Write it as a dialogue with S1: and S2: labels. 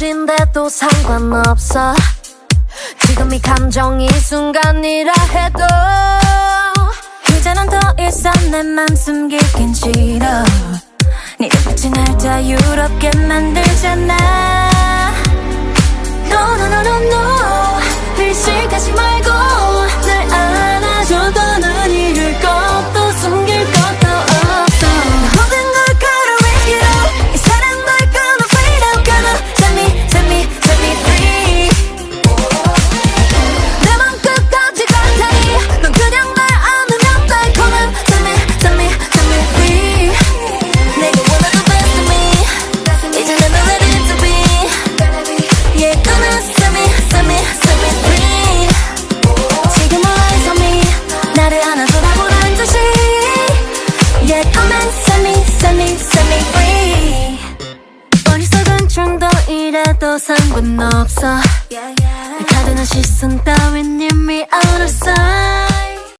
S1: 어딘데도 상관없어. 지금 이 감정이 순간이라 해도 이제는 더 이상 내 맘 숨기긴 싫어. 네 눈빛이 날 자유롭게 만들잖아. No no no no no 의식하지 말고 날 안아줘도 눈 잃을 것도 숨길 것도 없어. 모든 걸 걸어 risk it all. 이 사랑 널 끊어 fade out. Gonna set me free. 내 맘 끝까지 갈 테니 넌 그냥 날 안으면 달콤한 set me free. 내가 원하던 best of me 이제는 넌 ready to be. Yeah, gonna set me free. 지금 eyes on me 나를 안아줘라고 난 듯이. Yeah, come and set me free. 어리석은 정도 이래도 상관없어. 내 가득한 시선 따윈 이미 알았어.